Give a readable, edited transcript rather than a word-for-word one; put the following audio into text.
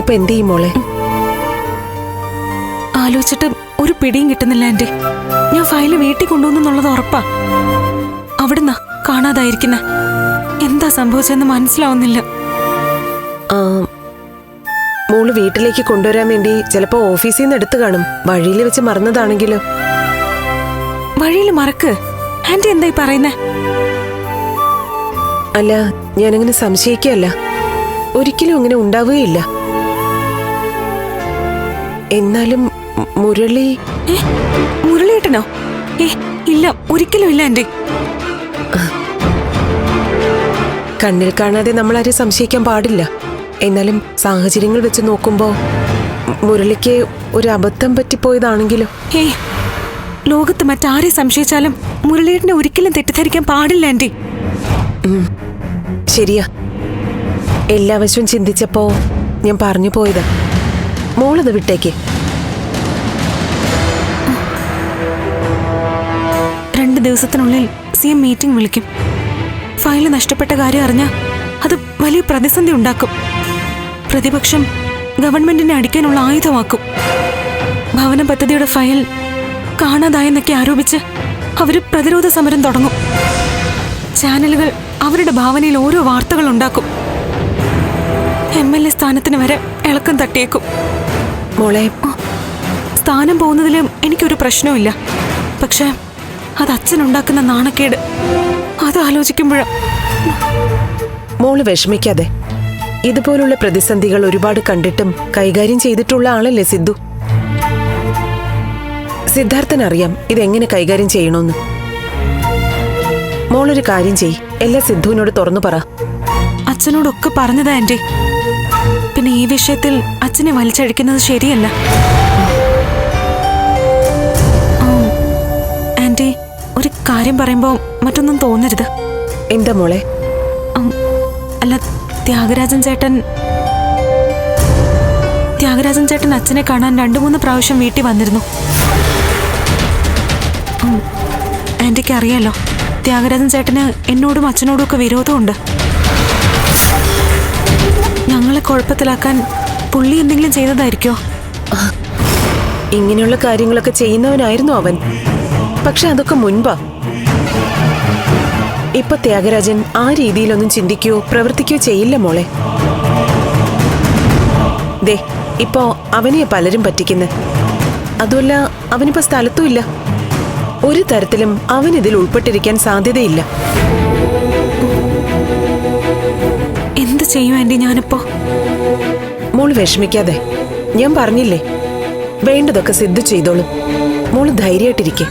ഇനിയിപ്പോ എന്ത് ചെയ്യും മോളെ? ആലോചിച്ചിട്ട് ഒരു പിടിയും കിട്ടുന്നില്ല ആന്റി. ഞാൻ ഫയല് വീട്ടിൽ കൊണ്ടുവന്നുള്ളത് ഉറപ്പാ. അവിടുന്ന് കാണാതായിരിക്കുന്ന എന്താ സംഭവിച്ചെന്ന് മനസ്സിലാവുന്നില്ല. മോള് വീട്ടിലേക്ക് കൊണ്ടുവരാൻ വേണ്ടി ചിലപ്പോ ഓഫീസിൽ നിന്ന് എടുത്തു കാണും. വഴിയിൽ വെച്ച് മറന്നതാണെങ്കിലോ? വഴിയിൽ മറക്ക് ആന്റി എന്തായി പറയുന്നേ? അല്ല, ഞാനങ്ങനെ സംശയിക്കല്ല. ഒരിക്കലും അങ്ങനെ ഉണ്ടാവുകയില്ല. എന്നാലും മുരളി... മുരളിയേട്ടനോ? ഇല്ല, ഒരിക്കലും ഇല്ല ആന്റി. കണ്ണിൽ കാണാതെ നമ്മളാരും സംശയിക്കാൻ പാടില്ല. എന്നാലും സാഹചര്യങ്ങൾ വെച്ച് നോക്കുമ്പോ മുരളിക്ക് ഒരു അബദ്ധം പറ്റിപ്പോയതാണെങ്കിലോ? ലോകത്ത് മറ്റാരെ സംശയിച്ചാലും മുരളിയേട്ടനെ ഒരിക്കലും തെറ്റിദ്ധരിക്കാൻ പാടില്ല ആന്റി. ശരിയാ. എല്ലാ വശവും ചിന്തിച്ചപ്പോ ഞാൻ പറഞ്ഞു പോയത്. മോളത് വിട്ടേക്ക്. 2 ദിവസത്തിനുള്ളിൽ CM മീറ്റിംഗ് വിളിക്കും. ഫയല് നഷ്ടപ്പെട്ട കാര്യം അറിഞ്ഞാൽ അത് വലിയ പ്രതിസന്ധി ഉണ്ടാക്കും. പ്രതിപക്ഷം ഗവൺമെന്റിനെ അടിക്കാനുള്ള ആയുധമാക്കും. ഭവന പദ്ധതിയുടെ ഫയൽ കാണാതായെന്നൊക്കെ ആരോപിച്ച് അവര് പ്രതിരോധ സമരം തുടങ്ങും. ചാനലുകൾ അവരുടെ ഭാവനയിൽ ഓരോ വാർത്തകൾ ഉണ്ടാക്കും. MLA സ്ഥാനത്തിന് വരെ ഇളക്കം തട്ടിയേക്കും. മോളെ, സ്ഥാനം പോകുന്നതിലും എനിക്കൊരു പ്രശ്നവുമില്ല. പക്ഷെ അത് അച്ഛനുണ്ടാക്കുന്ന നാണക്കേട്, അത് ആലോചിക്കുമ്പോഴാ. മോള് വിഷമിക്കാതെ. ഇതുപോലുള്ള പ്രതിസന്ധികൾ ഒരുപാട് കണ്ടിട്ടും കൈകാര്യം ചെയ്തിട്ടുള്ള ആളല്ലേ സിദ്ധു. സിദ്ധാർത്ഥനറിയാം ഇതെങ്ങനെ കൈകാര്യം ചെയ്യണമെന്ന്. മോളൊരു കാര്യം ചെയ്യ്, എല്ലാം സിദ്ധുവിനോട് തുറന്നു പറ. അച്ഛനോടൊക്കെ പറഞ്ഞതാ ആന്റി. പിന്നെ ഈ വിഷയത്തിൽ അച്ഛനെ വലിച്ചഴിക്കുന്നത് ശരിയല്ല. ആന്റി, ഒരു കാര്യം പറയുമ്പോ മറ്റൊന്നും തോന്നരുത്. എന്താ മോളെ? അല്ല, ത്യാഗരാജൻ ചേട്ടൻ അച്ഛനെ കാണാൻ 2-3 പ്രാവശ്യം വീട്ടിൽ വന്നിരുന്നു. ആന്റിക്ക് അറിയാലോ, ത്യാഗരാജൻ ചേട്ടന് എന്നോടും അച്ഛനോടും ഒക്കെ വിരോധമുണ്ട്. ഞങ്ങളെ കുഴപ്പത്തിലാക്കാൻ പുള്ളി എന്തെങ്കിലും ചെയ്തതായിരിക്കോ? ഇങ്ങനെയുള്ള കാര്യങ്ങളൊക്കെ ചെയ്യുന്നവനായിരുന്നു അവൻ. പക്ഷെ അതൊക്കെ മുൻപാ. ഇപ്പൊ ത്യാഗരാജൻ ആ രീതിയിലൊന്നും ചിന്തിക്കുകയോ പ്രവർത്തിക്കുകയോ ചെയ്യില്ല മോളെ. ദേ, ഇപ്പോ അവനെയാ പലരും പറ്റിക്കുന്നത്. അതുമല്ല, അവനിപ്പോ സ്ഥലത്തും ഇല്ല. ഒരു തരത്തിലും അവൻ ഇതിൽ ഉൾപ്പെട്ടിരിക്കാൻ സാധ്യതയില്ല. എന്ത് ചെയ്യും ആന്റി ഞാനിപ്പോ? മോള് വിഷമിക്കാതെ. ഞാൻ പറഞ്ഞില്ലേ, വേണ്ടതൊക്കെ സിദ്ധു ചെയ്തോളും. മോള് ധൈര്യമായിട്ടിരിക്കെ.